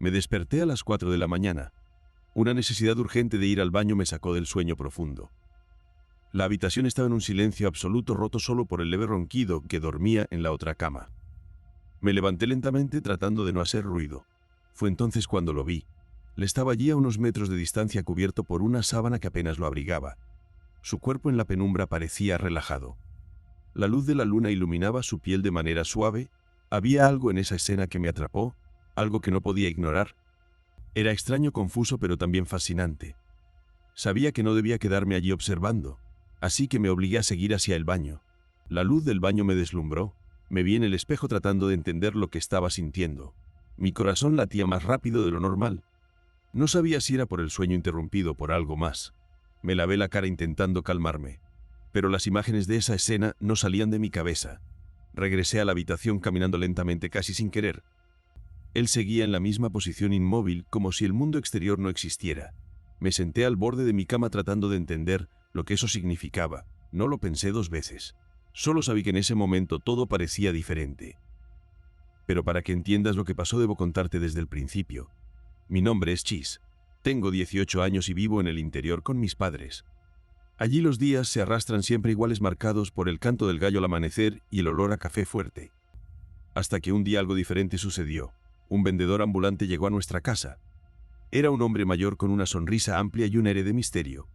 Me desperté a las 4 de la mañana. Una necesidad urgente de ir al baño me sacó del sueño profundo. La habitación estaba en un silencio absoluto, roto solo por el leve ronquido que dormía en la otra cama. Me levanté lentamente tratando de no hacer ruido. Fue entonces cuando lo vi. Él estaba allí a unos metros de distancia, cubierto por una sábana que apenas lo abrigaba. Su cuerpo en la penumbra parecía relajado. La luz de la luna iluminaba su piel de manera suave. Había algo en esa escena que me atrapó, algo que no podía ignorar. Era extraño, confuso, pero también fascinante. Sabía que no debía quedarme allí observando, así que me obligué a seguir hacia el baño. La luz del baño me deslumbró. Me vi en el espejo tratando de entender lo que estaba sintiendo. Mi corazón latía más rápido de lo normal. No sabía si era por el sueño interrumpido o por algo más. Me lavé la cara intentando calmarme, pero las imágenes de esa escena no salían de mi cabeza. Regresé a la habitación caminando lentamente, casi sin querer. Él seguía en la misma posición, inmóvil, como si el mundo exterior no existiera. Me senté al borde de mi cama tratando de entender lo que eso significaba. No lo pensé dos veces. Solo sabí que en ese momento todo parecía diferente. Pero para que entiendas lo que pasó debo contarte desde el principio. Mi nombre es Chis. Tengo 18 años y vivo en el interior con mis padres. Allí los días se arrastran siempre iguales, marcados por el canto del gallo al amanecer y el olor a café fuerte. Hasta que un día algo diferente sucedió. Un vendedor ambulante llegó a nuestra casa. Era un hombre mayor con una sonrisa amplia y un aire de misterio.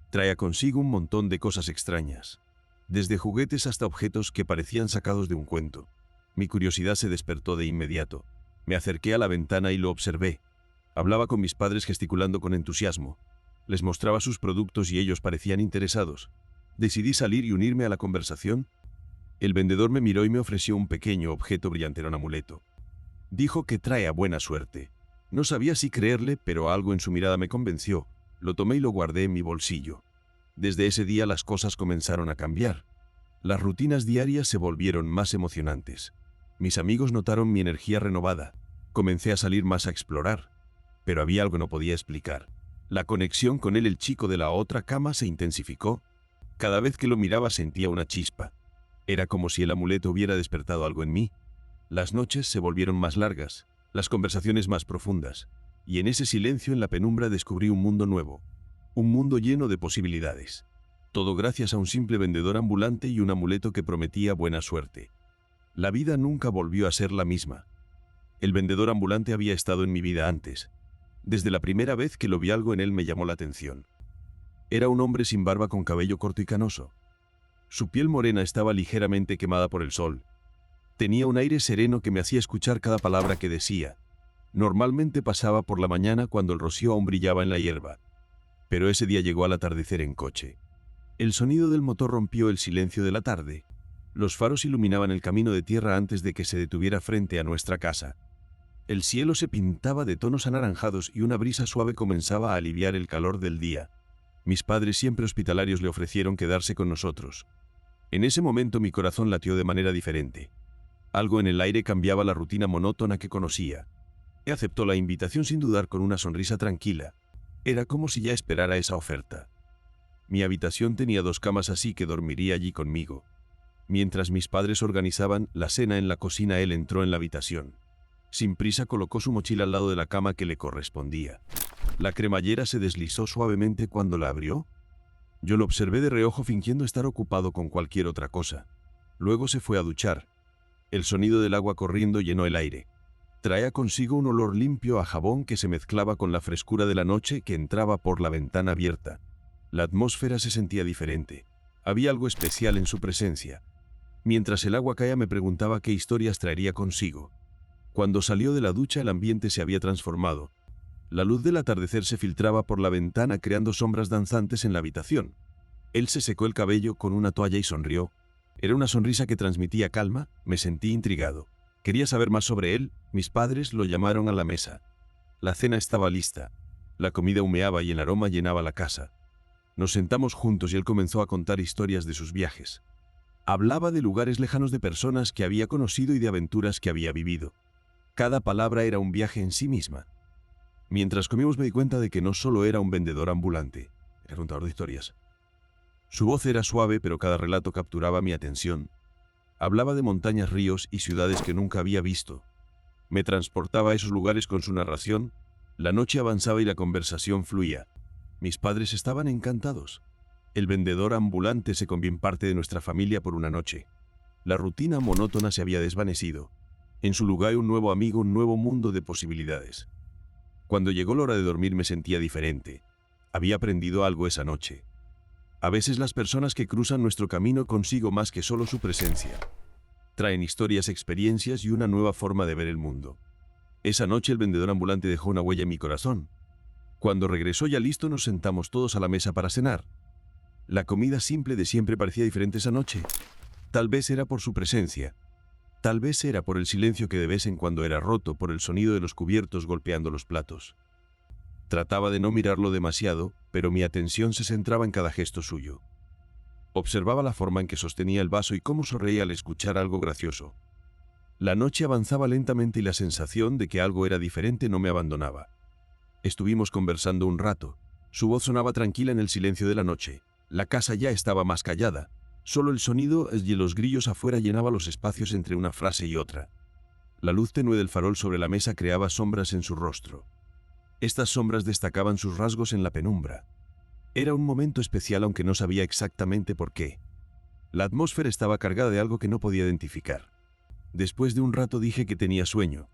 Traía consigo un montón de cosas extrañas, desde juguetes hasta objetos que parecían sacados de un cuento. Mi curiosidad se despertó de inmediato. Me acerqué a la ventana y lo observé. Hablaba con mis padres gesticulando con entusiasmo. Les mostraba sus productos y ellos parecían interesados. Decidí salir y unirme a la conversación. El vendedor me miró y me ofreció un pequeño objeto brillante, era un amuleto. Dijo que traía buena suerte. No sabía si creerle, pero algo en su mirada me convenció. Lo tomé y lo guardé en mi bolsillo. Desde ese día las cosas comenzaron a cambiar. Las rutinas diarias se volvieron más emocionantes. Mis amigos notaron mi energía renovada. Comencé a salir más, a explorar. Pero había algo que no podía explicar. La conexión con él, el chico de la otra cama, se intensificó. Cada vez que lo miraba sentía una chispa. Era como si el amuleto hubiera despertado algo en mí. Las noches se volvieron más largas, las conversaciones más profundas, y en ese silencio, en la penumbra, descubrí un mundo nuevo, un mundo lleno de posibilidades. Todo gracias a un simple vendedor ambulante y un amuleto que prometía buena suerte. La vida nunca volvió a ser la misma. El vendedor ambulante había estado en mi vida antes. Desde la primera vez que lo vi, algo en él me llamó la atención. Era un hombre sin barba, con cabello corto y canoso. Su piel morena estaba ligeramente quemada por el sol. Tenía un aire sereno que me hacía escuchar cada palabra que decía. Normalmente pasaba por la mañana cuando el rocío aún brillaba en la hierba. Pero ese día llegó al atardecer en coche. El sonido del motor rompió el silencio de la tarde. Los faros iluminaban el camino de tierra antes de que se detuviera frente a nuestra casa. El cielo se pintaba de tonos anaranjados y una brisa suave comenzaba a aliviar el calor del día. Mis padres, siempre hospitalarios, le ofrecieron quedarse con nosotros. En ese momento mi corazón latió de manera diferente. Algo en el aire cambiaba la rutina monótona que conocía. Aceptó la invitación sin dudar, con una sonrisa tranquila. Era como si ya esperara esa oferta. Mi habitación tenía 2 camas, así que dormiría allí conmigo. Mientras mis padres organizaban la cena en la cocina, él entró en la habitación. Sin prisa colocó su mochila al lado de la cama que le correspondía. La cremallera se deslizó suavemente cuando la abrió. Yo lo observé de reojo, fingiendo estar ocupado con cualquier otra cosa. Luego se fue a duchar. El sonido del agua corriendo llenó el aire. Traía consigo un olor limpio a jabón que se mezclaba con la frescura de la noche que entraba por la ventana abierta. La atmósfera se sentía diferente. Había algo especial en su presencia. Mientras el agua caía, me preguntaba qué historias traería consigo. Cuando salió de la ducha, el ambiente se había transformado. La luz del atardecer se filtraba por la ventana, creando sombras danzantes en la habitación. Él se secó el cabello con una toalla y sonrió. Era una sonrisa que transmitía calma. Me sentí intrigado. Quería saber más sobre él. Mis padres lo llamaron a la mesa. La cena estaba lista. La comida humeaba y el aroma llenaba la casa. Nos sentamos juntos y él comenzó a contar historias de sus viajes. Hablaba de lugares lejanos, de personas que había conocido y de aventuras que había vivido. Cada palabra era un viaje en sí misma. Mientras comíamos me di cuenta de que no solo era un vendedor ambulante, era un contador de historias. Su voz era suave, pero cada relato capturaba mi atención. Hablaba de montañas, ríos y ciudades que nunca había visto. Me transportaba a esos lugares con su narración. La noche avanzaba y la conversación fluía. Mis padres estaban encantados. El vendedor ambulante se convirtió en parte de nuestra familia por una noche. La rutina monótona se había desvanecido. En su lugar un nuevo amigo, un nuevo mundo de posibilidades. Cuando llegó la hora de dormir me sentía diferente. Había aprendido algo esa noche. A veces las personas que cruzan nuestro camino consigo más que solo su presencia. Traen historias, experiencias y una nueva forma de ver el mundo. Esa noche el vendedor ambulante dejó una huella en mi corazón. Cuando regresó ya listo nos sentamos todos a la mesa para cenar. La comida simple de siempre parecía diferente esa noche. Tal vez era por su presencia. Tal vez era por el silencio que de vez en cuando era roto por el sonido de los cubiertos golpeando los platos. Trataba de no mirarlo demasiado, pero mi atención se centraba en cada gesto suyo. Observaba la forma en que sostenía el vaso y cómo sonreía al escuchar algo gracioso. La noche avanzaba lentamente y la sensación de que algo era diferente no me abandonaba. Estuvimos conversando un rato. Su voz sonaba tranquila en el silencio de la noche. La casa ya estaba más callada. Solo el sonido de los grillos afuera llenaba los espacios entre una frase y otra. La luz tenue del farol sobre la mesa creaba sombras en su rostro. Estas sombras destacaban sus rasgos en la penumbra. Era un momento especial aunque no sabía exactamente por qué. La atmósfera estaba cargada de algo que no podía identificar. Después de un rato dije que tenía sueño.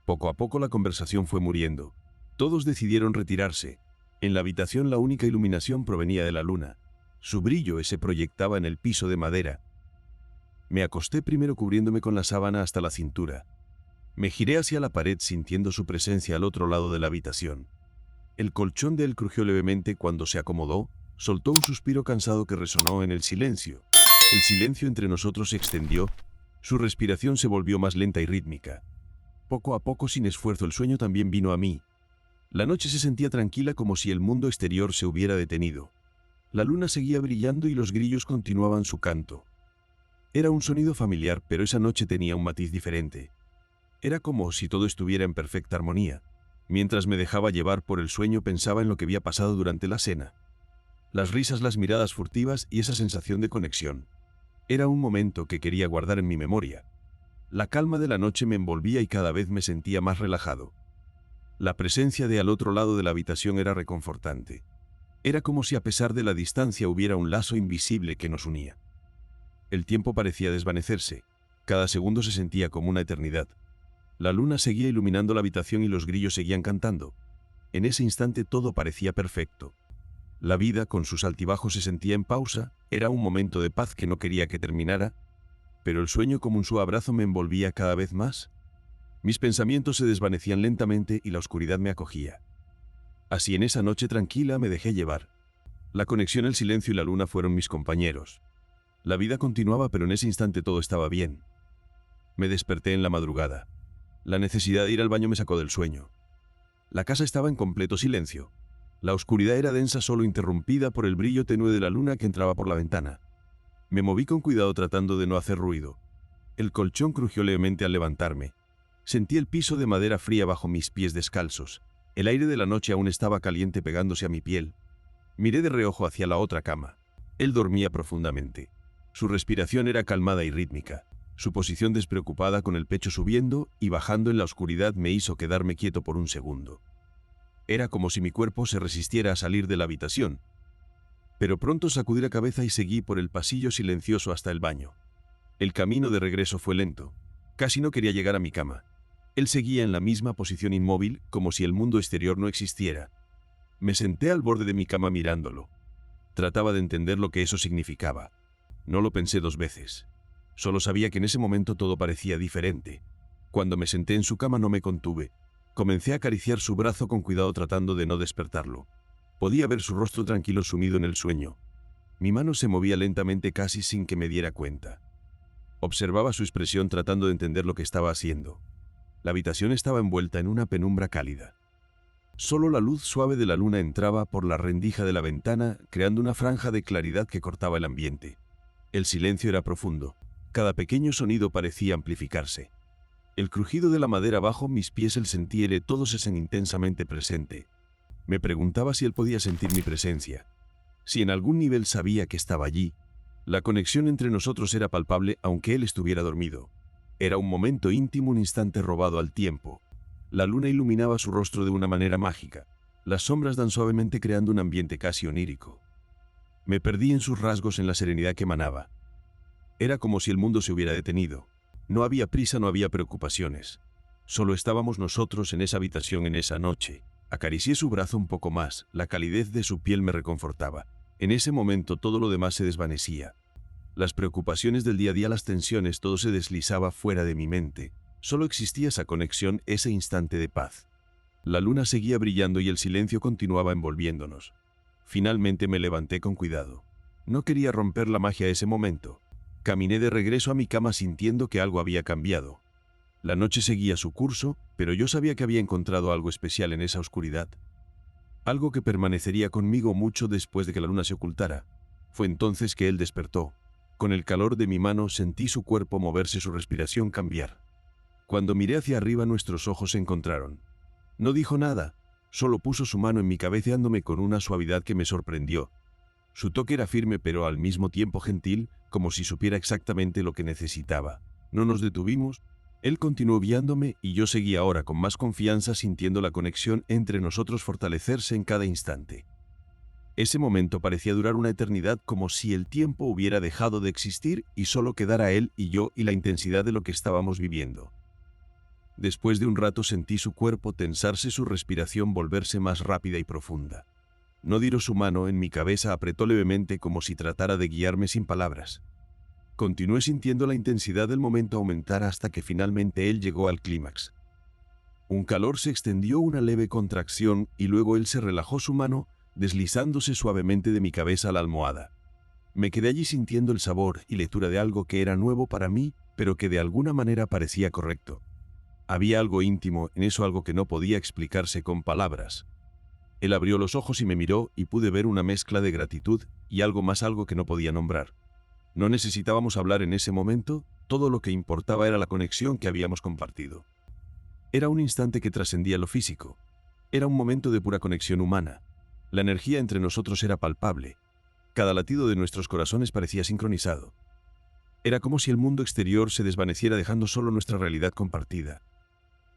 Poco a poco la conversación fue muriendo. Todos decidieron retirarse. En la habitación la única iluminación provenía de la luna. Su brillo se proyectaba en el piso de madera. Me acosté primero cubriéndome con la sábana hasta la cintura. Me giré hacia la pared sintiendo su presencia al otro lado de la habitación. El colchón de él crujió levemente cuando se acomodó, soltó un suspiro cansado que resonó en el silencio. El silencio entre nosotros se extendió, su respiración se volvió más lenta y rítmica. Poco a poco, sin esfuerzo, el sueño también vino a mí. La noche se sentía tranquila como si el mundo exterior se hubiera detenido. La luna seguía brillando y los grillos continuaban su canto. Era un sonido familiar, pero esa noche tenía un matiz diferente. Era como si todo estuviera en perfecta armonía. Mientras me dejaba llevar por el sueño pensaba en lo que había pasado durante la cena. Las risas, las miradas furtivas y esa sensación de conexión. Era un momento que quería guardar en mi memoria. La calma de la noche me envolvía y cada vez me sentía más relajado. La presencia de al otro lado de la habitación era reconfortante. Era como si a pesar de la distancia hubiera un lazo invisible que nos unía. El tiempo parecía desvanecerse. Cada segundo se sentía como una eternidad. La luna seguía iluminando la habitación y los grillos seguían cantando. En ese instante todo parecía perfecto. La vida, con sus altibajos, se sentía en pausa. Era un momento de paz que no quería que terminara, pero el sueño como un suave abrazo me envolvía cada vez más. Mis pensamientos se desvanecían lentamente y la oscuridad me acogía. Así en esa noche tranquila me dejé llevar. La conexión, el silencio y la luna fueron mis compañeros. La vida continuaba, pero en ese instante todo estaba bien. Me desperté en la madrugada. La necesidad de ir al baño me sacó del sueño. La casa estaba en completo silencio. La oscuridad era densa, solo interrumpida por el brillo tenue de la luna que entraba por la ventana. Me moví con cuidado tratando de no hacer ruido. El colchón crujió levemente al levantarme. Sentí el piso de madera fría bajo mis pies descalzos. El aire de la noche aún estaba caliente pegándose a mi piel. Miré de reojo hacia la otra cama. Él dormía profundamente. Su respiración era calmada y rítmica. Su posición despreocupada, con el pecho subiendo y bajando en la oscuridad, me hizo quedarme quieto por un segundo. Era como si mi cuerpo se resistiera a salir de la habitación. Pero pronto sacudí la cabeza y seguí por el pasillo silencioso hasta el baño. El camino de regreso fue lento. Casi no quería llegar a mi cama. Él seguía en la misma posición inmóvil, como si el mundo exterior no existiera. Me senté al borde de mi cama mirándolo. Trataba de entender lo que eso significaba. No lo pensé dos veces. Solo sabía que en ese momento todo parecía diferente. Cuando me senté en su cama no me contuve. Comencé a acariciar su brazo con cuidado tratando de no despertarlo. Podía ver su rostro tranquilo sumido en el sueño. Mi mano se movía lentamente casi sin que me diera cuenta. Observaba su expresión tratando de entender lo que estaba haciendo. La habitación estaba envuelta en una penumbra cálida. Solo la luz suave de la luna entraba por la rendija de la ventana, creando una franja de claridad que cortaba el ambiente. El silencio era profundo. Cada pequeño sonido parecía amplificarse. El crujido de la madera bajo mis pies, el sentir, todos estaban intensamente presente. Me preguntaba si él podía sentir mi presencia. Si en algún nivel sabía que estaba allí. La conexión entre nosotros era palpable aunque él estuviera dormido. Era un momento íntimo, un instante robado al tiempo. La luna iluminaba su rostro de una manera mágica. Las sombras dan suavemente creando un ambiente casi onírico. Me perdí en sus rasgos, en la serenidad que emanaba. Era como si el mundo se hubiera detenido. No había prisa, no había preocupaciones. Solo estábamos nosotros en esa habitación en esa noche. Acaricié su brazo un poco más, la calidez de su piel me reconfortaba. En ese momento todo lo demás se desvanecía. Las preocupaciones del día a día, las tensiones, todo se deslizaba fuera de mi mente. Solo existía esa conexión, ese instante de paz. La luna seguía brillando y el silencio continuaba envolviéndonos. Finalmente me levanté con cuidado. No quería romper la magia ese momento. Caminé de regreso a mi cama sintiendo que algo había cambiado. La noche seguía su curso, pero yo sabía que había encontrado algo especial en esa oscuridad. Algo que permanecería conmigo mucho después de que la luna se ocultara. Fue entonces que él despertó. Con el calor de mi mano sentí su cuerpo moverse, su respiración cambiar. Cuando miré hacia arriba nuestros ojos se encontraron. No dijo nada, solo puso su mano en mi cabeza dándome con una suavidad que me sorprendió. Su toque era firme pero al mismo tiempo gentil, como si supiera exactamente lo que necesitaba. No nos detuvimos. Él continuó guiándome y yo seguí ahora con más confianza, sintiendo la conexión entre nosotros fortalecerse en cada instante. Ese momento parecía durar una eternidad, como si el tiempo hubiera dejado de existir y solo quedara él y yo y la intensidad de lo que estábamos viviendo. Después de un rato sentí su cuerpo tensarse, su respiración volverse más rápida y profunda. No tiró su mano en mi cabeza, apretó levemente como si tratara de guiarme sin palabras. Continué sintiendo la intensidad del momento aumentar hasta que finalmente él llegó al clímax. Un calor se extendió, una leve contracción, y luego él se relajó su mano, deslizándose suavemente de mi cabeza a la almohada. Me quedé allí sintiendo el sabor y lectura de algo que era nuevo para mí, pero que de alguna manera parecía correcto. Había algo íntimo en eso, algo que no podía explicarse con palabras. Él abrió los ojos y me miró y pude ver una mezcla de gratitud y algo más, algo que no podía nombrar. No necesitábamos hablar en ese momento, todo lo que importaba era la conexión que habíamos compartido. Era un instante que trascendía lo físico. Era un momento de pura conexión humana. La energía entre nosotros era palpable. Cada latido de nuestros corazones parecía sincronizado. Era como si el mundo exterior se desvaneciera dejando solo nuestra realidad compartida.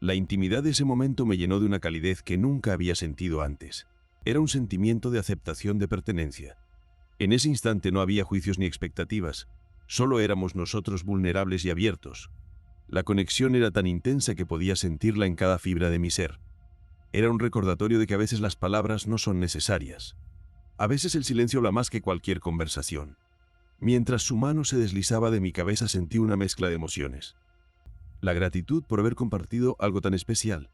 La intimidad de ese momento me llenó de una calidez que nunca había sentido antes. Era un sentimiento de aceptación, de pertenencia. En ese instante no había juicios ni expectativas, solo éramos nosotros vulnerables y abiertos. La conexión era tan intensa que podía sentirla en cada fibra de mi ser. Era un recordatorio de que a veces las palabras no son necesarias. A veces el silencio habla más que cualquier conversación. Mientras su mano se deslizaba de mi cabeza sentí una mezcla de emociones. La gratitud por haber compartido algo tan especial.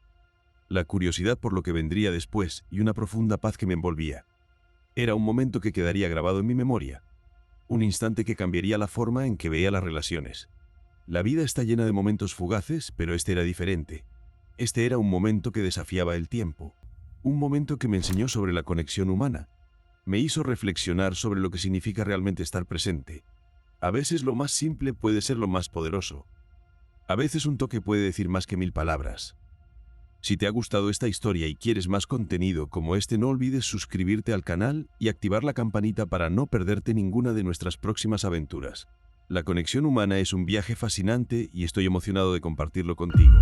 La curiosidad por lo que vendría después y una profunda paz que me envolvía. Era un momento que quedaría grabado en mi memoria. Un instante que cambiaría la forma en que veía las relaciones. La vida está llena de momentos fugaces, pero este era diferente. Este era un momento que desafiaba el tiempo. Un momento que me enseñó sobre la conexión humana. Me hizo reflexionar sobre lo que significa realmente estar presente. A veces lo más simple puede ser lo más poderoso. A veces un toque puede decir más que 1000 palabras. Si te ha gustado esta historia y quieres más contenido como este, no olvides suscribirte al canal y activar la campanita para no perderte ninguna de nuestras próximas aventuras. La conexión humana es un viaje fascinante y estoy emocionado de compartirlo contigo.